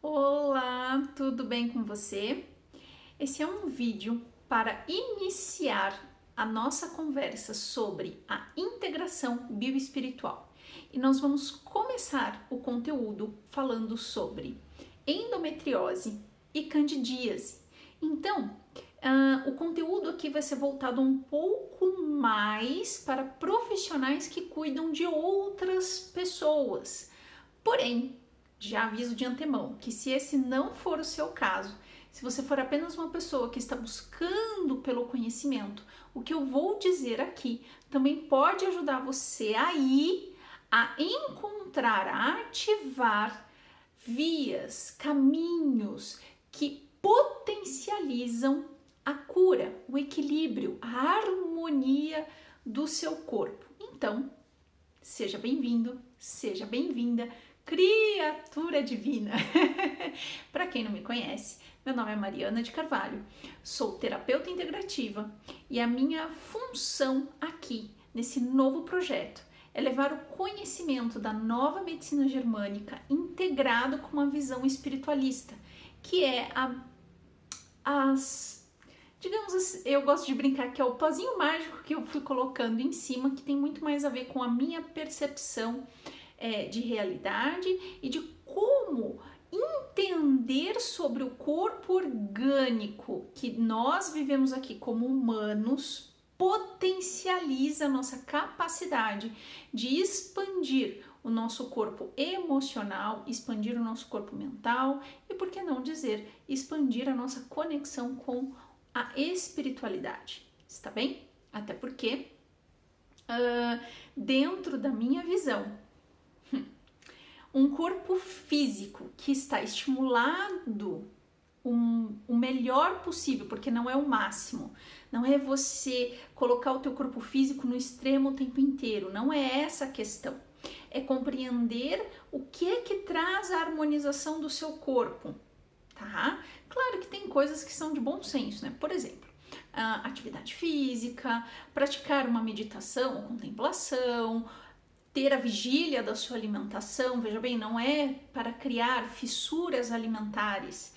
Olá, tudo bem com você? Esse é um vídeo para iniciar a nossa conversa sobre a integração bioespiritual. E nós vamos começar o conteúdo falando sobre endometriose e candidíase. Então, o conteúdo aqui vai ser voltado um pouco mais para profissionais que cuidam de outras pessoas. Porém, já aviso de antemão que se esse não for o seu caso, se você for apenas uma pessoa que está buscando pelo conhecimento, o que eu vou dizer aqui também pode ajudar você aí a encontrar, a ativar vias, caminhos que potencializam a cura, o equilíbrio, a harmonia do seu corpo. Então, seja bem-vindo, seja bem-vinda, criatura divina! Para quem não me conhece, meu nome é Mariana de Carvalho, sou terapeuta integrativa e a minha função aqui, nesse novo projeto, é levar o conhecimento da nova medicina germânica integrado com uma visão espiritualista, que é digamos assim, eu gosto de brincar que é o pozinho mágico que eu fui colocando em cima, que tem muito mais a ver com a minha percepção de realidade e de como entender sobre o corpo orgânico que nós vivemos aqui como humanos potencializa a nossa capacidade de expandir o nosso corpo emocional, expandir o nosso corpo mental e, por que não dizer, expandir a nossa conexão com a espiritualidade, está bem? Até porque, dentro da minha visão, um corpo físico que está estimulado o melhor possível, porque não é o máximo, não é você colocar o teu corpo físico no extremo o tempo inteiro, não é essa a questão. É compreender o que é que traz a harmonização do seu corpo, tá? Claro que tem coisas que são de bom senso, né? Por exemplo, atividade física, praticar uma meditação ou contemplação, ter a vigília da sua alimentação, veja bem, não é para criar fissuras alimentares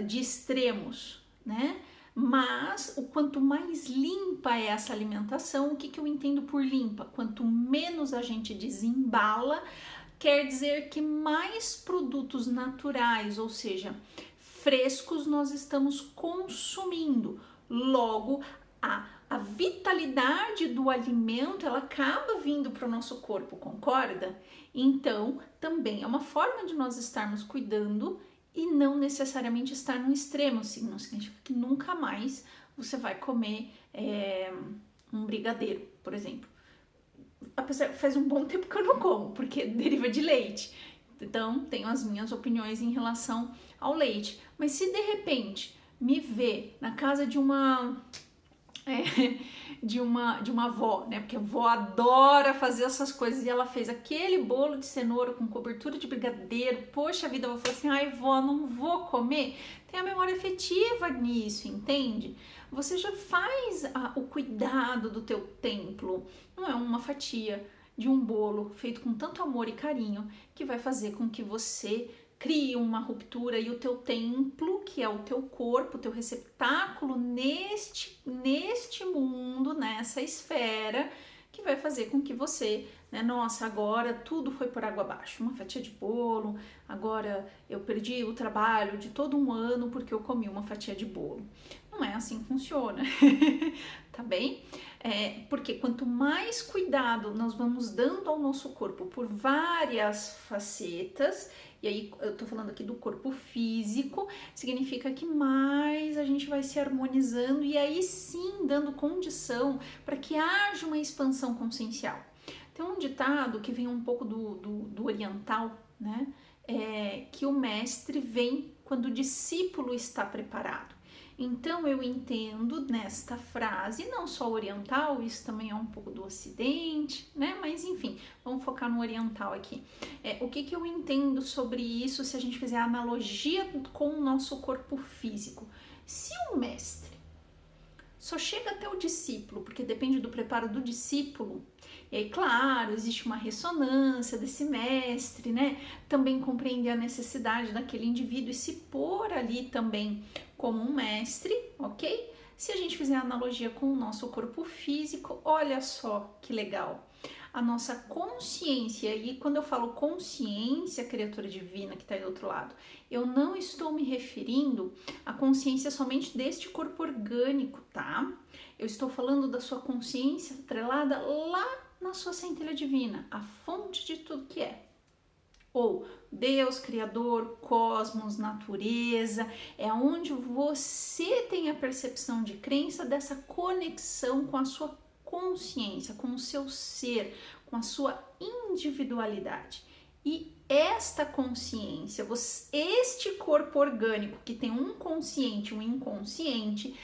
de extremos, né? Mas o quanto mais limpa é essa alimentação, o que eu entendo por limpa? Quanto menos a gente desembala, quer dizer que mais produtos naturais, ou seja, frescos, nós estamos consumindo. Logo, a vitalidade do alimento, ela acaba vindo para o nosso corpo, concorda? Então, também é uma forma de nós estarmos cuidando e não necessariamente estar no extremo, assim, não significa que nunca mais você vai comer um brigadeiro, por exemplo. Apesar, faz um bom tempo que eu não como, porque deriva de leite. Então, tenho as minhas opiniões em relação ao leite. Mas se de repente me vê na casa de uma avó, né? Porque a avó adora fazer essas coisas e ela fez aquele bolo de cenoura com cobertura de brigadeiro. Poxa vida, eu falei assim, ai vó, não vou comer. Tem a memória afetiva nisso, entende? Você já faz o cuidado do teu templo, não é uma fatia de um bolo feito com tanto amor e carinho que vai fazer com que você crie uma ruptura e o teu templo, que é o teu corpo, o teu receptáculo neste mundo, nessa esfera, que vai fazer com que você, né, nossa, agora tudo foi por água abaixo, uma fatia de bolo, agora eu perdi o trabalho de todo um ano porque eu comi uma fatia de bolo. Não é assim que funciona, tá bem? Porque quanto mais cuidado nós vamos dando ao nosso corpo por várias facetas, e aí eu tô falando aqui do corpo físico, significa que mais a gente vai se harmonizando e aí sim dando condição para que haja uma expansão consciencial. Tem um ditado que vem um pouco do oriental, né? Que o mestre vem quando o discípulo está preparado. Então eu entendo nesta frase, não só oriental, isso também é um pouco do ocidente, né? Mas enfim, vamos focar no oriental aqui. O que eu entendo sobre isso se a gente fizer a analogia com o nosso corpo físico? Se o mestre só chega até o discípulo, porque depende do preparo do discípulo, E aí, claro, existe uma ressonância desse mestre, né? Também compreender a necessidade daquele indivíduo e se pôr ali também como um mestre, ok? Se a gente fizer a analogia com o nosso corpo físico, olha só que legal. A nossa consciência, e quando eu falo consciência, criatura divina que está aí do outro lado, eu não estou me referindo à consciência somente deste corpo orgânico, tá? Eu estou falando da sua consciência atrelada lá na sua centelha divina, a fonte de tudo que é. Ou Deus, Criador, cosmos, natureza, é onde você tem a percepção de crença dessa conexão com a sua consciência, com o seu ser, com a sua individualidade. E esta consciência, este corpo orgânico que tem um consciente e um inconsciente,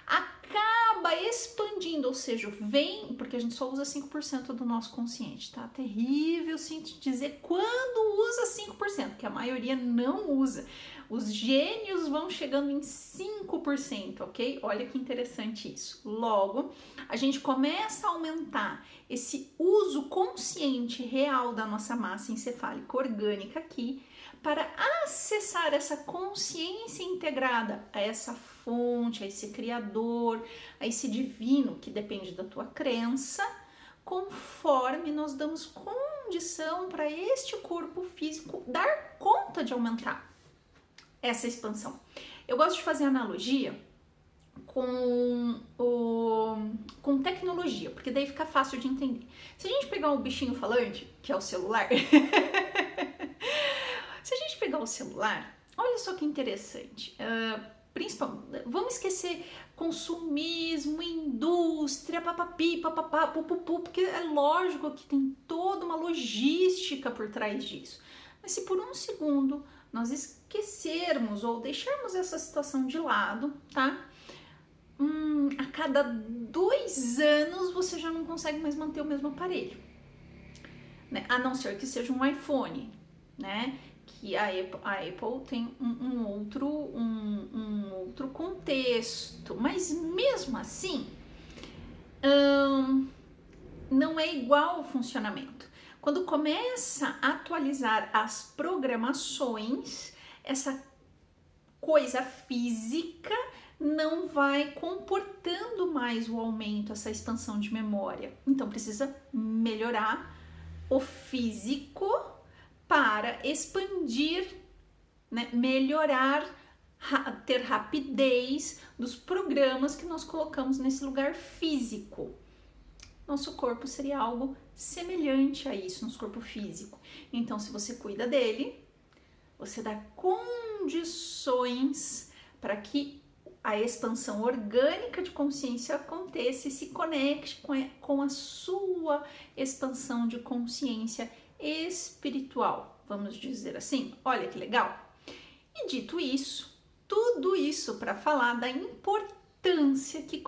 acaba expandindo, ou seja, vem, porque a gente só usa 5% do nosso consciente, tá? Terrível sim te dizer quando usa 5%, que a maioria não usa. Os gênios vão chegando em 5%, ok? Olha que interessante isso. Logo, a gente começa a aumentar esse uso consciente real da nossa massa encefálica orgânica aqui, para acessar essa consciência integrada a essa fonte, a esse criador, a esse divino que depende da tua crença, conforme nós damos condição para este corpo físico dar conta de aumentar essa expansão. Eu gosto de fazer analogia com tecnologia, porque daí fica fácil de entender. Se a gente pegar um bichinho falante, que é o celular, se a gente pegar o celular, olha só que interessante, vamos esquecer consumismo, indústria, papapi, papapá, pupupu, porque é lógico que tem toda uma logística por trás disso. Mas se por um segundo nós esquecermos ou deixarmos essa situação de lado, tá? A cada 2 anos você já não consegue mais manter o mesmo aparelho, né? A não ser que seja um iPhone, né? Que a Apple tem um outro contexto, mas mesmo assim não é igual o funcionamento. Quando começa a atualizar as programações, essa coisa física não vai comportando mais o aumento, essa expansão de memória. Então precisa melhorar o físico para expandir, né, melhorar, ter rapidez dos programas que nós colocamos nesse lugar físico. Nosso corpo seria algo semelhante a isso, nosso corpo físico. Então, se você cuida dele, você dá condições para que a expansão orgânica de consciência aconteça e se conecte com a sua expansão de consciência espiritual, vamos dizer assim. Olha que legal! E dito isso, tudo isso para falar da importância que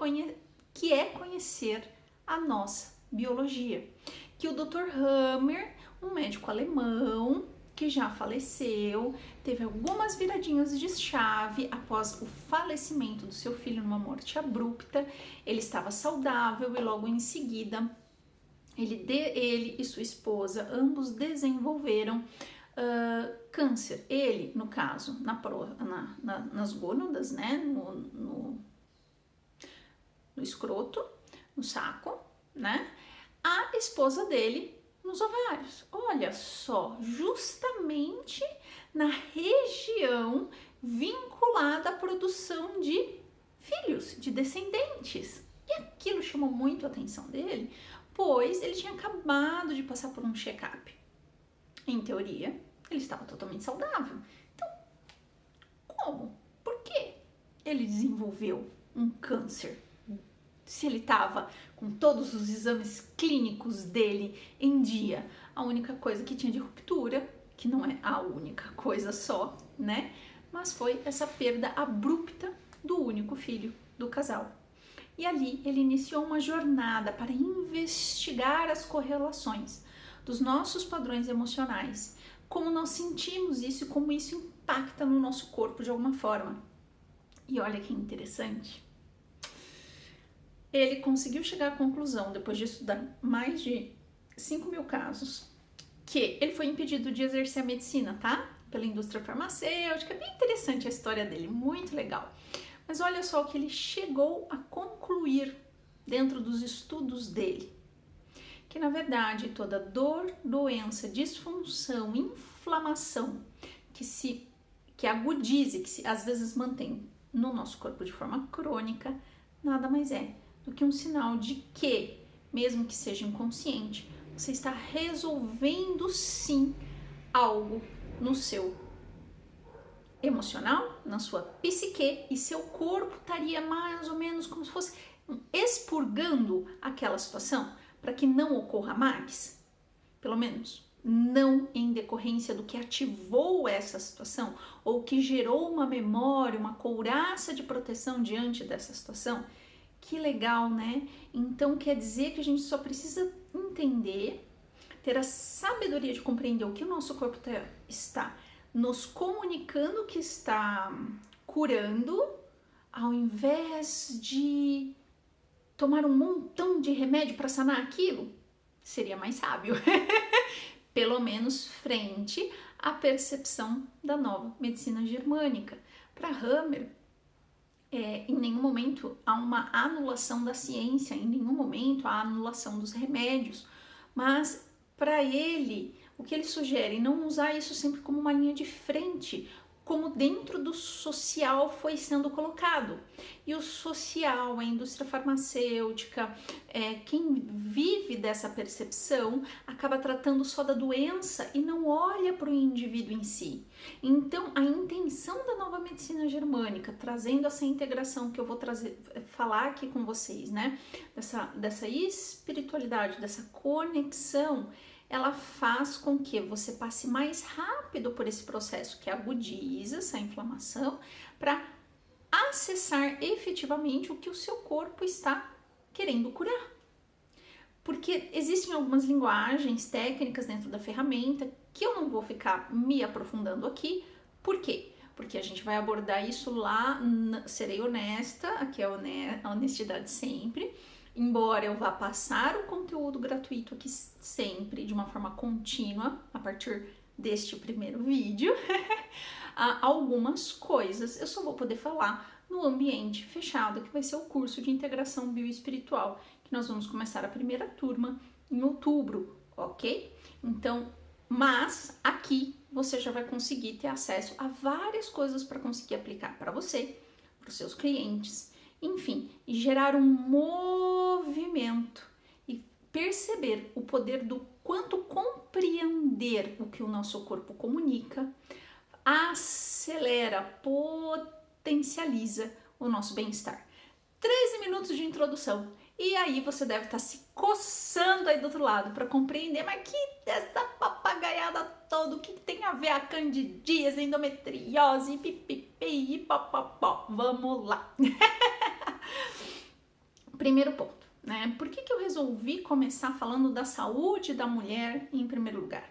é conhecer a nossa biologia, que o Dr. Hammer, um médico alemão que já faleceu, teve algumas viradinhas de chave após o falecimento do seu filho numa morte abrupta. Ele estava saudável e logo em seguida ele e sua esposa ambos desenvolveram câncer. Ele, no caso, nas gônadas, né, no escroto, no saco, né? A esposa dele nos ovários. Olha só, justamente na região vinculada à produção de filhos, de descendentes. E aquilo chamou muito a atenção dele, pois ele tinha acabado de passar por um check-up. Em teoria, ele estava totalmente saudável. Então, como? Por que ele desenvolveu um câncer? Se ele estava com todos os exames clínicos dele em dia, a única coisa que tinha de ruptura, que não é a única coisa só, né? Mas foi essa perda abrupta do único filho do casal. E ali ele iniciou uma jornada para investigar as correlações dos nossos padrões emocionais, como nós sentimos isso e como isso impacta no nosso corpo de alguma forma. E olha que interessante. Ele conseguiu chegar à conclusão, depois de estudar mais de 5.000 casos, que ele foi impedido de exercer a medicina, tá? Pela indústria farmacêutica. É bem interessante a história dele, muito legal. Mas olha só o que ele chegou a concluir dentro dos estudos dele. Que na verdade toda dor, doença, disfunção, inflamação que agudize, que às vezes mantém no nosso corpo de forma crônica, nada mais é do que um sinal de que, mesmo que seja inconsciente, você está resolvendo sim algo no seu emocional, na sua psique, e seu corpo estaria mais ou menos como se fosse expurgando aquela situação para que não ocorra mais, pelo menos não em decorrência do que ativou essa situação ou que gerou uma memória, uma couraça de proteção diante dessa situação. Que legal, né? Então quer dizer que a gente só precisa entender, ter a sabedoria de compreender o que o nosso corpo está nos comunicando que está curando, ao invés de tomar um montão de remédio para sanar aquilo. Seria mais sábio. Pelo menos frente à percepção da nova medicina germânica. Para Hammer, em nenhum momento há uma anulação da ciência, em nenhum momento há anulação dos remédios, mas para ele, o que ele sugere, não usar isso sempre como uma linha de frente, como dentro do social foi sendo colocado. E o social, a indústria farmacêutica, quem vive dessa percepção, acaba tratando só da doença e não olha para o indivíduo em si. Então, a intenção da nova medicina germânica, trazendo essa integração que eu vou falar aqui com vocês, né? Dessa espiritualidade, dessa conexão, ela faz com que você passe mais rápido por esse processo que agudiza essa inflamação para acessar efetivamente o que o seu corpo está querendo curar. Porque existem algumas linguagens técnicas dentro da ferramenta que eu não vou ficar me aprofundando aqui. Por quê? Porque a gente vai abordar isso lá, serei honesta, aqui é a honestidade sempre. Embora eu vá passar o conteúdo gratuito aqui sempre, de uma forma contínua, a partir deste primeiro vídeo, algumas coisas eu só vou poder falar no ambiente fechado, que vai ser o curso de integração bioespiritual, que nós vamos começar a primeira turma em outubro, ok? Então, mas aqui você já vai conseguir ter acesso a várias coisas para conseguir aplicar para você, para os seus clientes, enfim, e gerar um movimento e perceber o poder do quanto compreender o que o nosso corpo comunica acelera, potencializa o nosso bem-estar. 13 minutos de introdução. E aí você deve estar se coçando aí do outro lado para compreender, mas que essa papagaiada toda, o que tem a ver a candidíase, endometriose, pipipi e papapó. Vamos lá. Primeiro ponto, né? Por que eu resolvi começar falando da saúde da mulher em primeiro lugar?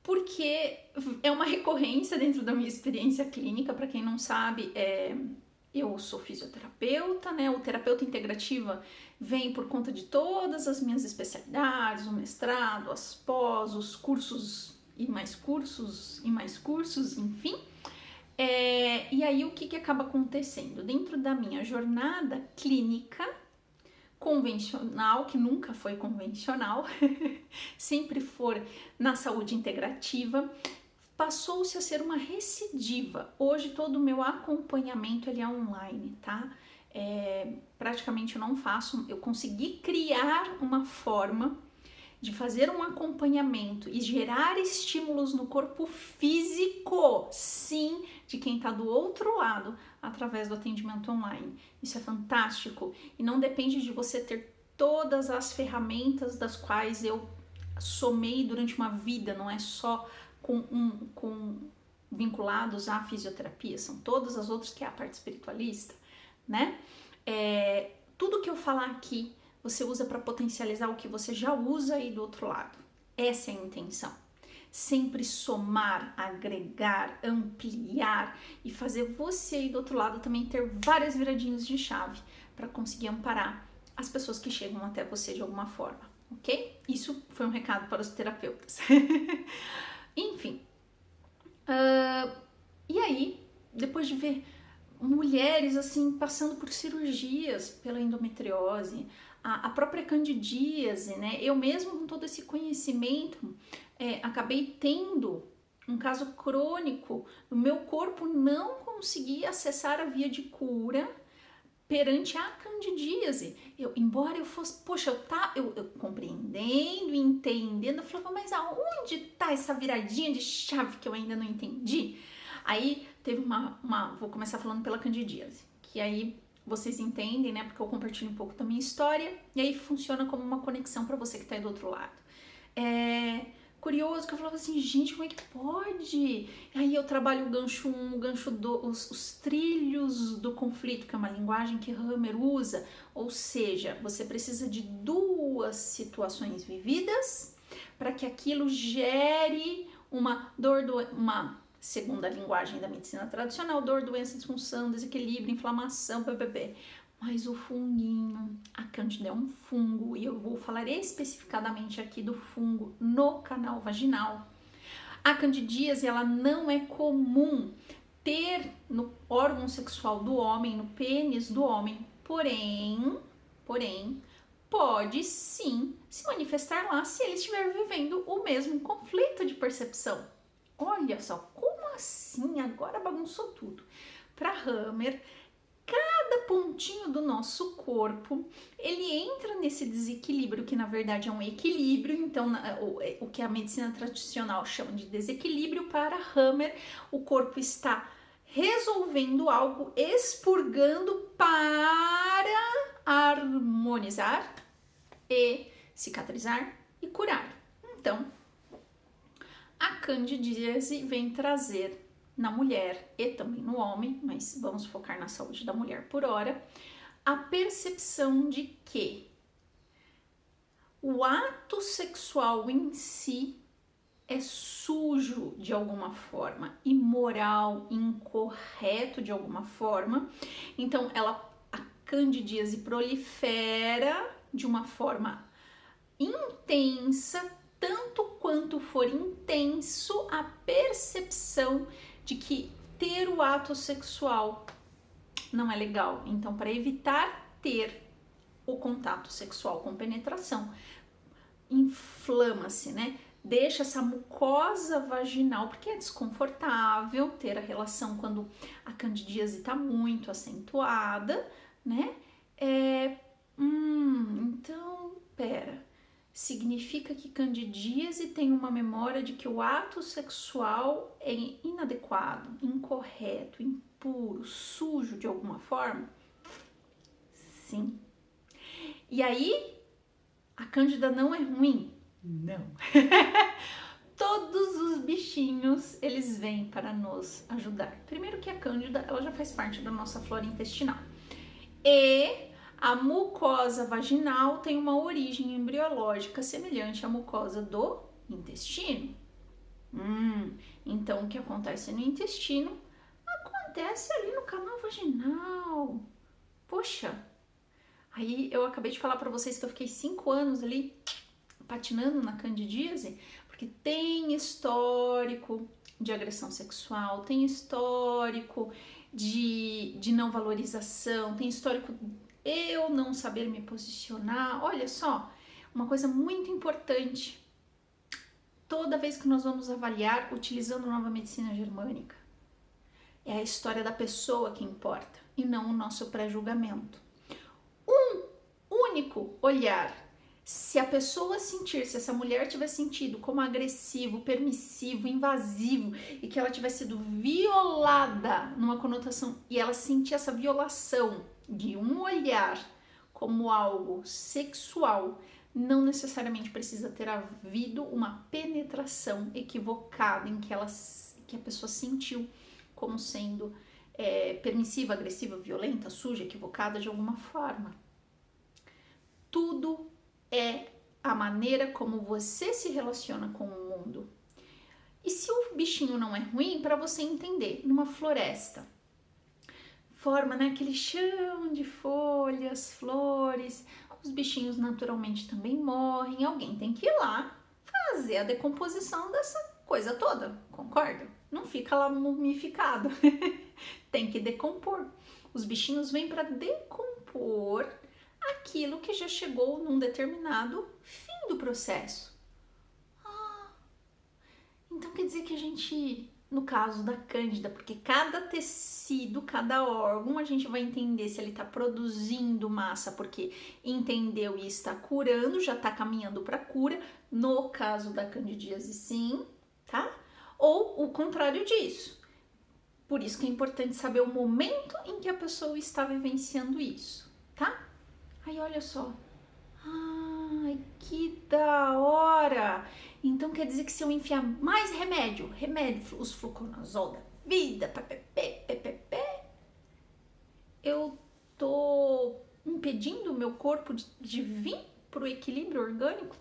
Porque é uma recorrência dentro da minha experiência clínica. Para quem não sabe, eu sou fisioterapeuta, né? O terapeuta integrativa vem por conta de todas as minhas especialidades, o mestrado, as pós, os cursos e mais cursos e mais cursos, enfim. E aí o que acaba acontecendo? Dentro da minha jornada clínica convencional, que nunca foi convencional, sempre for na saúde integrativa, passou-se a ser uma recidiva. Hoje todo o meu acompanhamento ele é online, tá? Praticamente eu não faço, eu consegui criar uma forma de fazer um acompanhamento e gerar estímulos no corpo físico, sim, de quem está do outro lado, através do atendimento online. Isso é fantástico e não depende de você ter todas as ferramentas das quais eu somei durante uma vida, não é só com vinculados à fisioterapia, são todas as outras que é a parte espiritualista, né? Tudo que eu falar aqui você usa para potencializar o que você já usa aí do outro lado. Essa é a intenção. Sempre somar, agregar, ampliar e fazer você aí do outro lado também ter várias viradinhas de chave para conseguir amparar as pessoas que chegam até você de alguma forma, ok? Isso foi um recado para os terapeutas. Enfim, e aí, depois de ver mulheres assim passando por cirurgias pela endometriose, a própria candidíase, né? Eu mesmo com todo esse conhecimento acabei tendo um caso crônico, o meu corpo não conseguia acessar a via de cura perante a candidíase. Embora eu fosse, poxa, eu compreendendo, entendendo, eu falava, mas aonde tá essa viradinha de chave que eu ainda não entendi? Aí teve vou começar falando pela candidíase, que aí vocês entendem, né, porque eu compartilho um pouco da minha história, e aí funciona como uma conexão para você que tá aí do outro lado. Curioso que eu falava assim, gente, como é que pode? Aí eu trabalho o gancho 1, o gancho 2, os trilhos do conflito, que é uma linguagem que Hammer usa, ou seja, você precisa de duas situações vividas para que aquilo gere uma uma segunda linguagem da medicina tradicional, dor, doença, disfunção, desequilíbrio, inflamação, bbb. Mas o funguinho, a cândida é um fungo, e eu vou falar especificadamente aqui do fungo no canal vaginal. A candidíase, ela não é comum ter no órgão sexual do homem, no pênis do homem, porém, pode sim se manifestar lá se ele estiver vivendo o mesmo conflito de percepção. Olha só, como assim? Agora bagunçou tudo. Para Hammer, cada pontinho do nosso corpo, ele entra nesse desequilíbrio, que na verdade é um equilíbrio. Então, o que a medicina tradicional chama de desequilíbrio, para Hammer, o corpo está resolvendo algo, expurgando para harmonizar e cicatrizar e curar. Então, a candidíase vem trazer na mulher e também no homem, mas vamos focar na saúde da mulher por hora, a percepção de que o ato sexual em si é sujo de alguma forma, imoral, incorreto de alguma forma. Então, a candidíase prolifera de uma forma intensa, tanto quanto for intenso a percepção de que ter o ato sexual não é legal. Então, para evitar ter o contato sexual com penetração, inflama-se, né? Deixa essa mucosa vaginal, porque é desconfortável ter a relação quando a candidíase está muito acentuada, né? Então, significa que candidíase tem uma memória de que o ato sexual é inadequado, incorreto, impuro, sujo de alguma forma? Sim. E aí, a cândida não é ruim? Não. Todos os bichinhos, eles vêm para nos ajudar. Primeiro que a cândida, ela já faz parte da nossa flora intestinal. E a mucosa vaginal tem uma origem embriológica semelhante à mucosa do intestino. Então, o que acontece no intestino acontece ali no canal vaginal. Poxa, aí eu acabei de falar para vocês que eu fiquei 5 anos ali patinando na candidíase, porque tem histórico de agressão sexual, tem histórico de não valorização, tem histórico eu não saber me posicionar. Olha só, uma coisa muito importante, toda vez que nós vamos avaliar utilizando nova medicina germânica, é a história da pessoa que importa e não o nosso pré-julgamento. Um único olhar, se a pessoa sentir, se essa mulher tiver sentido como agressivo, permissivo, invasivo e que ela tiver sido violada numa conotação e ela sentir essa violação de um olhar como algo sexual, não necessariamente precisa ter havido uma penetração equivocada em que a pessoa sentiu como sendo permissiva, agressiva, violenta, suja, equivocada de alguma forma. Tudo é a maneira como você se relaciona com o mundo. E se o bichinho não é ruim, para você entender, numa floresta, forma, né, aquele chão de folhas, flores, os bichinhos naturalmente também morrem, alguém tem que ir lá fazer a decomposição dessa coisa toda, concorda? Não fica lá mumificado, tem que decompor. Os bichinhos vêm para decompor aquilo que já chegou num determinado fim do processo. Então quer dizer que a gente, no caso da Cândida, porque cada tecido, cada órgão, a gente vai entender se ele está produzindo massa porque entendeu e está curando, já está caminhando para cura, no caso da candidíase sim, tá? Ou o contrário disso. Por isso que é importante saber o momento em que a pessoa está vivenciando isso, tá? Aí olha só, ai, que da hora! Então quer dizer que se eu enfiar mais remédio, os fluconazol da vida, eu tô impedindo o meu corpo de vir para o equilíbrio orgânico?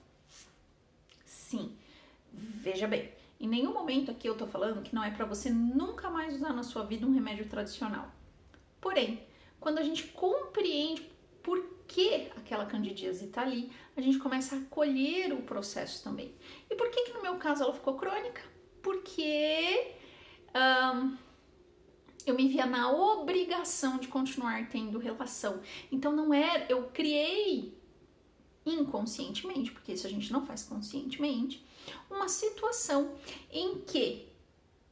Sim, veja bem, em nenhum momento aqui eu tô falando que não é para você nunca mais usar na sua vida um remédio tradicional. Porém, quando a gente compreende por que aquela candidíase está ali, a gente começa a acolher o processo também. E por que no meu caso ela ficou crônica? Porque eu me via na obrigação de continuar tendo relação. Então não era, eu criei inconscientemente, porque isso a gente não faz conscientemente, uma situação em que,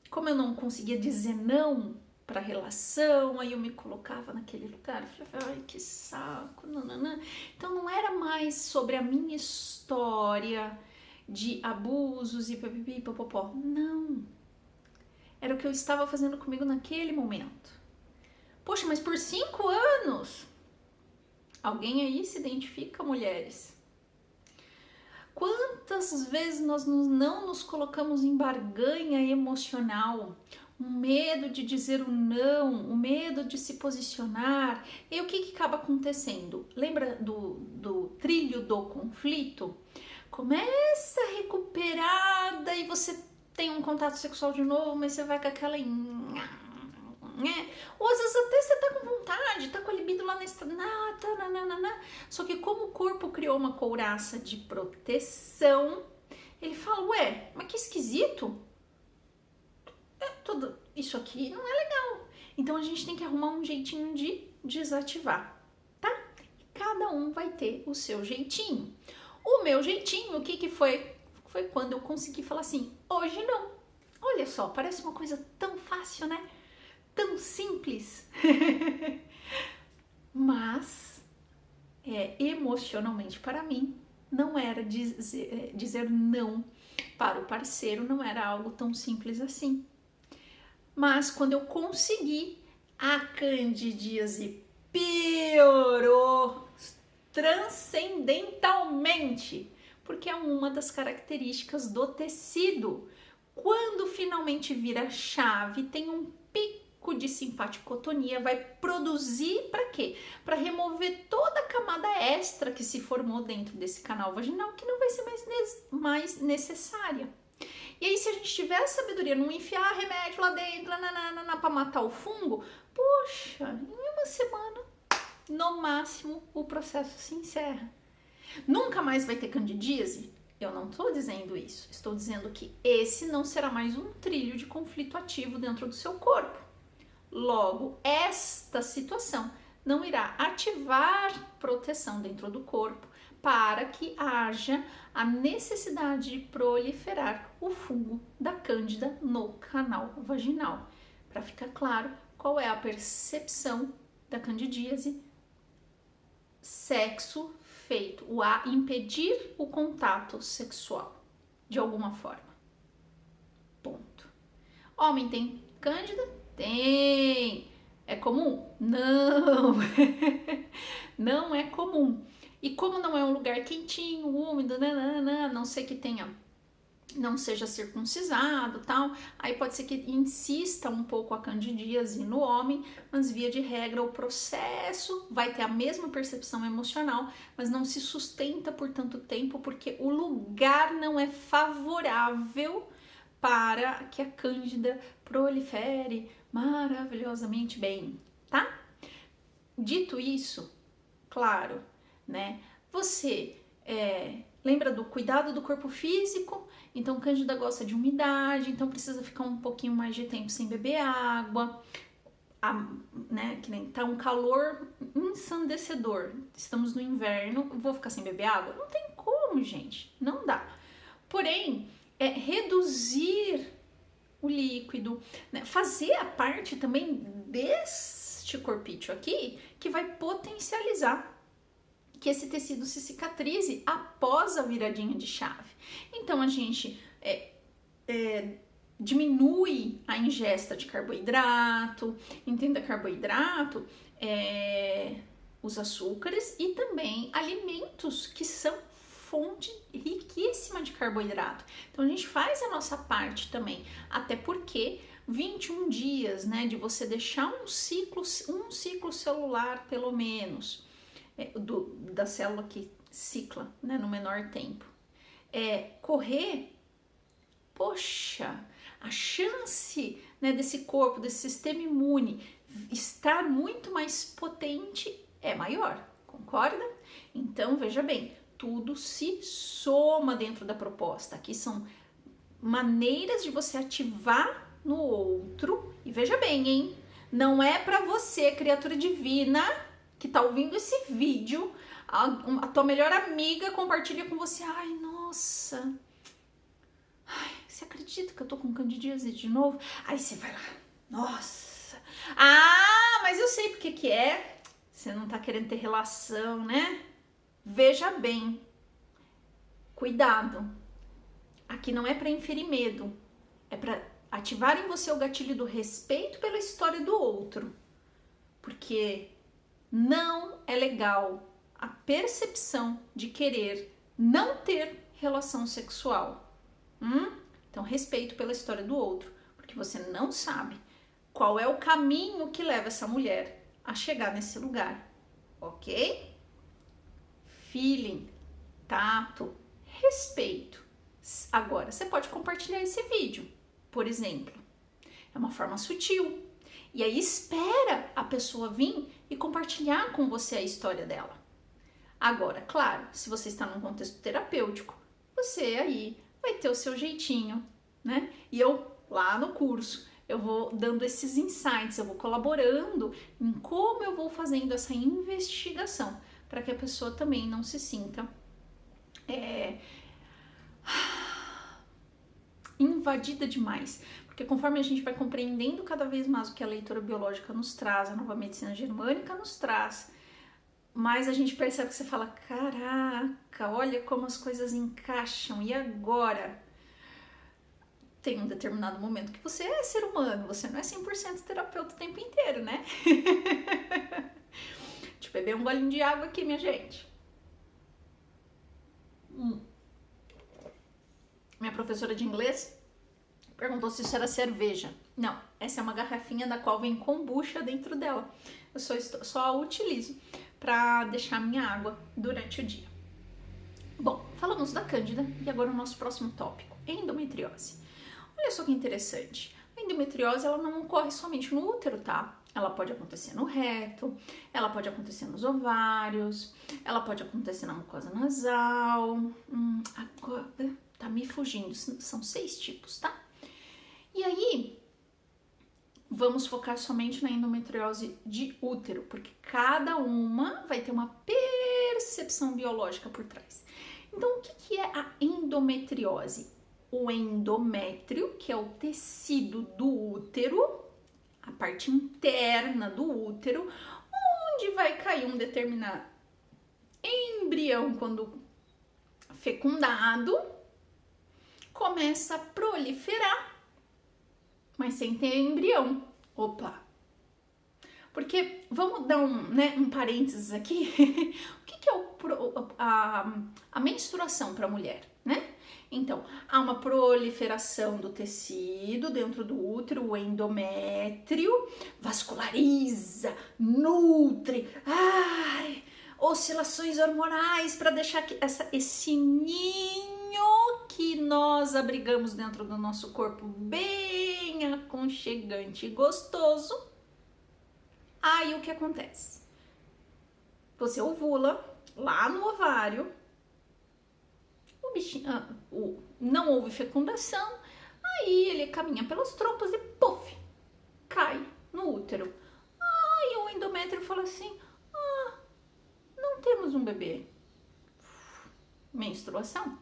como eu não conseguia dizer não para a relação, aí eu me colocava naquele lugar, falava, ai que saco, nananã. Então não era mais sobre a minha história de abusos e papapá, não. Era o que eu estava fazendo comigo naquele momento. Poxa, mas por 5 anos, alguém aí se identifica, mulheres? Quantas vezes nós não nos colocamos em barganha emocional? O medo de dizer o não, o medo de se posicionar. E o que acaba acontecendo? Lembra do trilho do conflito? Começa recuperada e você tem um contato sexual de novo, mas você vai com aquela... Ou às vezes até você tá com vontade, tá com a libido lá na só que como o corpo criou uma couraça de proteção, ele fala, ué, mas que esquisito, tudo isso aqui não é legal. Então a gente tem que arrumar um jeitinho de desativar, tá? E cada um vai ter o seu jeitinho. O meu jeitinho, o que foi? Foi quando eu consegui falar assim, hoje não. Olha só, parece uma coisa tão fácil, né? Tão simples. Mas emocionalmente para mim não era dizer não para o parceiro, não era algo tão simples assim. Mas quando eu consegui, a candidíase piorou transcendentalmente, porque é uma das características do tecido. Quando finalmente vira chave, tem um pico de simpaticotonia, vai produzir para quê? Para remover toda a camada extra que se formou dentro desse canal vaginal, que não vai ser mais necessária. E aí, se a gente tiver a sabedoria, não enfiar remédio lá dentro, para matar o fungo, poxa, em uma semana, no máximo, o processo se encerra. Nunca mais vai ter candidíase? Eu não estou dizendo isso. Estou dizendo que esse não será mais um trilho de conflito ativo dentro do seu corpo. Logo, esta situação não irá ativar proteção dentro do corpo para que haja a necessidade de proliferar o fungo da cândida no canal vaginal. Para ficar claro, qual é a percepção da candidíase? Sexo feito, a impedir o contato sexual, de alguma forma. Ponto. Homem tem cândida? Tem. É comum? Não. Não é comum. E como não é um lugar quentinho, úmido, não sei que não seja circuncisado, tal, aí pode ser que insista um pouco a candidíase no homem, mas via de regra o processo vai ter a mesma percepção emocional, mas não se sustenta por tanto tempo, porque o lugar não é favorável para que a cândida prolifere maravilhosamente bem, tá? Dito isso, claro, né? Você lembra do cuidado do corpo físico? Então, Cândida gosta de umidade, então precisa ficar um pouquinho mais de tempo sem beber água. Né, que nem tá um calor ensandecedor, estamos no inverno, vou ficar sem beber água? Não tem como, gente, não dá. Porém, reduzir o líquido, né, fazer a parte também deste corpício aqui, que vai potencializar que esse tecido se cicatrize após a viradinha de chave. Então, a gente diminui a ingesta de carboidrato, entenda carboidrato, os açúcares e também alimentos que são fonte riquíssima de carboidrato. Então a gente faz a nossa parte também, até porque 21 dias, né, de você deixar um ciclo celular pelo menos, da célula que cicla, né, no menor tempo. Correr, poxa, a chance, né, desse corpo, desse sistema imune estar muito mais potente é maior, concorda? Então, veja bem, tudo se soma dentro da proposta. Aqui são maneiras de você ativar no outro. E veja bem, hein? Não é para você, criatura divina, que tá ouvindo esse vídeo, a tua melhor amiga compartilha com você. Ai, nossa... Você acredita que eu tô com candidíase de novo? Aí você vai lá, nossa, mas eu sei porque que é, você não tá querendo ter relação, né? Veja bem, cuidado, aqui não é para inferir medo, é para ativar em você o gatilho do respeito pela história do outro, porque não é legal a percepção de querer não ter relação sexual. Então, respeito pela história do outro, porque você não sabe qual é o caminho que leva essa mulher a chegar nesse lugar, ok? Feeling, tato, respeito. Agora, você pode compartilhar esse vídeo, por exemplo. É uma forma sutil. E aí, espera a pessoa vir e compartilhar com você a história dela. Agora, claro, se você está num contexto terapêutico, você aí vai ter o seu jeitinho, né? E eu, lá no curso, eu vou dando esses insights, eu vou colaborando em como eu vou fazendo essa investigação, para que a pessoa também não se sinta invadida demais. Porque conforme a gente vai compreendendo cada vez mais o que a leitura biológica nos traz, a nova medicina germânica nos traz, mas a gente percebe que você fala, caraca, olha como as coisas encaixam, e agora? Tem um determinado momento que você é ser humano, você não é 100% terapeuta o tempo inteiro, né? Deixa eu beber um golinho de água aqui, minha gente. Minha professora de inglês perguntou se isso era cerveja. Não, essa é uma garrafinha da qual vem kombucha dentro dela. Eu só a utilizo para deixar minha água durante o dia. Bom, falamos da Cândida e agora o nosso próximo tópico, endometriose. Olha só que interessante, a endometriose ela não ocorre somente no útero, tá? Ela pode acontecer no reto, ela pode acontecer nos ovários, ela pode acontecer na mucosa nasal, agora tá me fugindo, são 6 tipos, tá? E aí, vamos focar somente na endometriose de útero, porque cada uma vai ter uma percepção biológica por trás. Então, o que é a endometriose? O endométrio, que é o tecido do útero, a parte interna do útero, onde vai cair um determinado embrião quando fecundado, começa a proliferar, mas sem ter embrião. Opa! Porque, vamos dar um parênteses aqui, o que é a menstruação para a mulher, né? Então, há uma proliferação do tecido dentro do útero, o endométrio, vasculariza, nutre, oscilações hormonais para deixar esse ninho que nós abrigamos dentro do nosso corpo bem aconchegante e gostoso. Aí o que acontece? Você ovula, lá no ovário, o bichinho, não houve fecundação, aí ele caminha pelas trompas e puf, cai no útero. Aí o endométrio fala assim, não temos um bebê. Menstruação.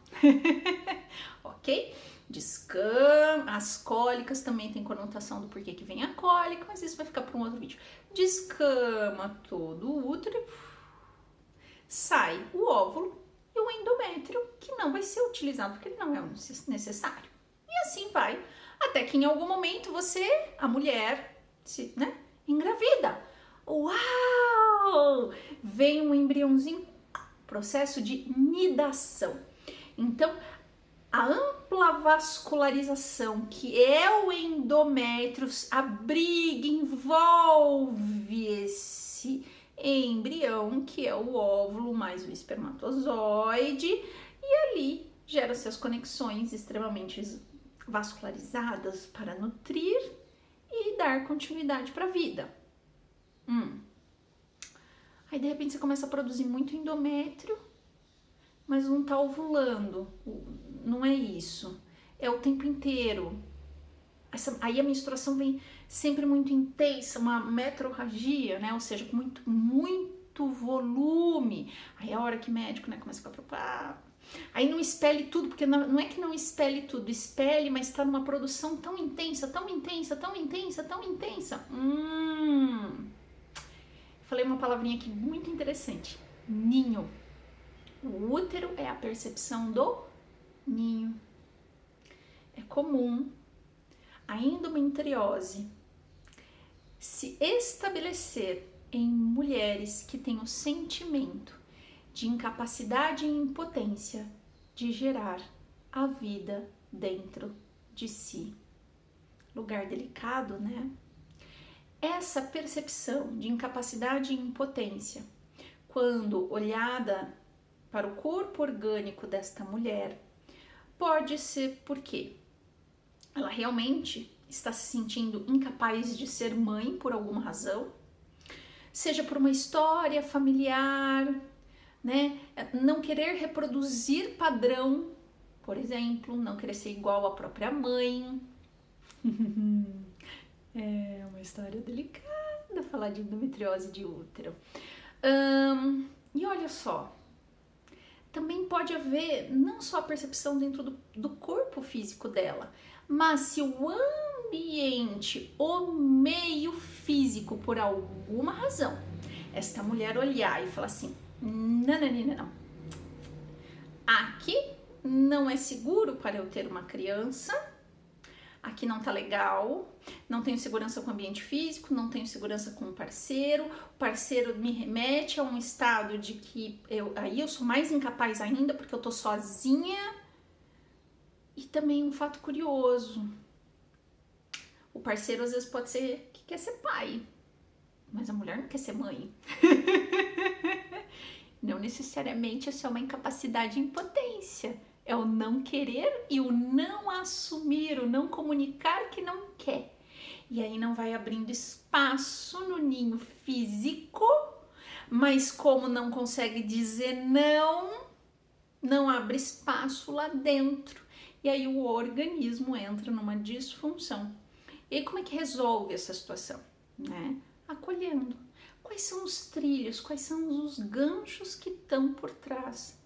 Ok? Descama, as cólicas também tem conotação do porquê que vem a cólica, mas isso vai ficar para um outro vídeo. Descama todo o útero, sai o óvulo e o endométrio, que não vai ser utilizado porque ele não é necessário. E assim vai, até que em algum momento você, a mulher, engravida. Uau! Vem um embriãozinho, processo de nidação. Então, a ampla vascularização, que é o endométrio, abriga, envolve esse embrião, que é o óvulo mais o espermatozoide, e ali geram-se as conexões extremamente vascularizadas para nutrir e dar continuidade para a vida. Aí de repente você começa a produzir muito endométrio, mas não tá ovulando. Não é isso. É o tempo inteiro. Aí a menstruação vem sempre muito intensa, uma metrorragia, né? Ou seja, com muito volume. Aí é a hora que o médico, né, começa a ficar preocupado. Aí não expele tudo, porque não é que não expele tudo, expele, mas está numa produção tão intensa, tão intensa, tão intensa, tão intensa. Falei uma palavrinha aqui muito interessante. Ninho. O útero é a percepção do ninho. É comum a endometriose se estabelecer em mulheres que têm o sentimento de incapacidade e impotência de gerar a vida dentro de si. Lugar delicado, né? Essa percepção de incapacidade e impotência, quando olhada para o corpo orgânico desta mulher, pode ser porque ela realmente está se sentindo incapaz de ser mãe por alguma razão, seja por uma história familiar, né? Não querer reproduzir padrão, por exemplo, não querer ser igual à própria mãe. É uma história delicada falar de endometriose de útero. E olha só, também pode haver não só a percepção dentro do corpo físico dela, mas se o ambiente, o meio físico, por alguma razão, esta mulher olhar e falar assim, não, aqui não é seguro para eu ter uma criança, aqui não tá legal, não tenho segurança com o ambiente físico, não tenho segurança com o parceiro me remete a um estado de que eu sou mais incapaz ainda porque eu tô sozinha. E também um fato curioso, o parceiro às vezes pode ser que quer ser pai, mas a mulher não quer ser mãe. Não necessariamente é só uma incapacidade e impotência. É o não querer e o não assumir, o não comunicar que não quer. E aí não vai abrindo espaço no ninho físico, mas como não consegue dizer não abre espaço lá dentro. E aí o organismo entra numa disfunção. E aí como é que resolve essa situação? Né? Acolhendo. Quais são os trilhos, quais são os ganchos que estão por trás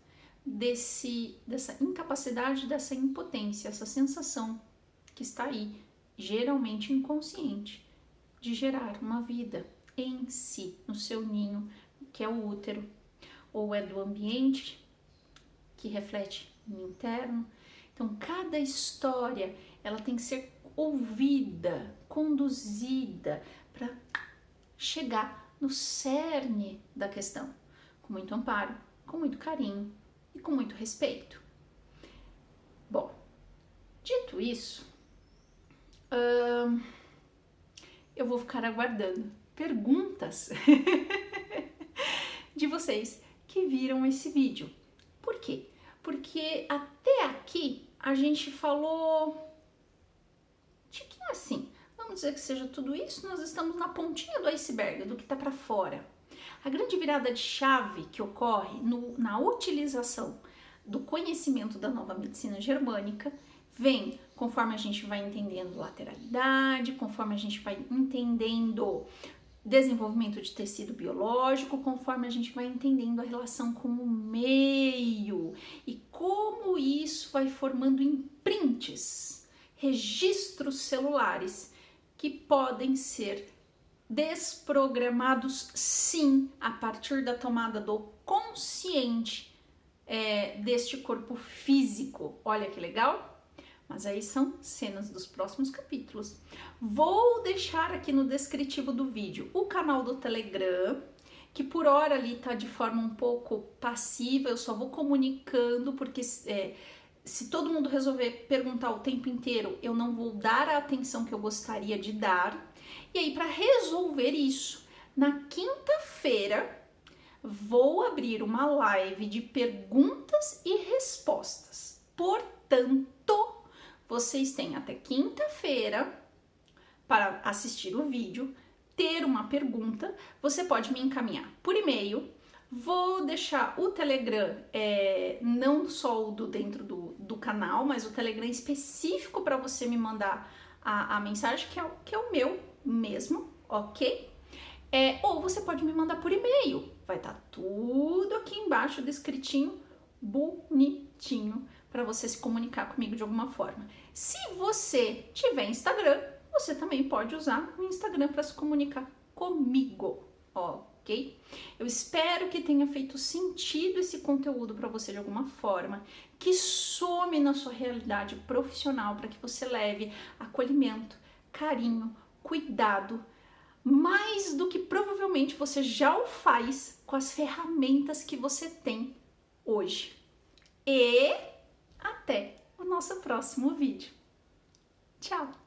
dessa incapacidade, dessa impotência, essa sensação que está aí, geralmente inconsciente, de gerar uma vida em si, no seu ninho, que é o útero, ou é do ambiente que reflete no interno. Então, cada história, ela tem que ser ouvida, conduzida, para chegar no cerne da questão, com muito amparo, com muito carinho e com muito respeito. Bom, dito isso, eu vou ficar aguardando perguntas de vocês que viram esse vídeo. Por quê? Porque até aqui a gente falou de que assim, vamos dizer que seja tudo isso, nós estamos na pontinha do iceberg, do que tá para fora. A grande virada de chave que ocorre na utilização do conhecimento da nova medicina germânica vem conforme a gente vai entendendo lateralidade, conforme a gente vai entendendo desenvolvimento de tecido biológico, conforme a gente vai entendendo a relação com o meio e como isso vai formando imprints, registros celulares que podem ser desprogramados sim a partir da tomada do consciente deste corpo físico. Olha que legal! Mas aí são cenas dos próximos capítulos. Vou deixar aqui no descritivo do vídeo o canal do Telegram, que por hora ali tá de forma um pouco passiva, eu só vou comunicando, porque se todo mundo resolver perguntar o tempo inteiro, eu não vou dar a atenção que eu gostaria de dar. E aí, para resolver isso, na quinta-feira, vou abrir uma live de perguntas e respostas. Portanto, vocês têm até quinta-feira para assistir o vídeo, ter uma pergunta, você pode me encaminhar por e-mail. Vou deixar o Telegram, não só o dentro do canal, mas o Telegram específico para você me mandar a mensagem, que é o meu mesmo, ok? Ou você pode me mandar por e-mail, vai estar tudo aqui embaixo descritinho, bonitinho, para você se comunicar comigo de alguma forma. Se você tiver Instagram, você também pode usar o Instagram para se comunicar comigo, ok? Eu espero que tenha feito sentido esse conteúdo para você de alguma forma, que some na sua realidade profissional para que você leve acolhimento, carinho, cuidado, mais do que provavelmente você já o faz com as ferramentas que você tem hoje. E até o nosso próximo vídeo. Tchau!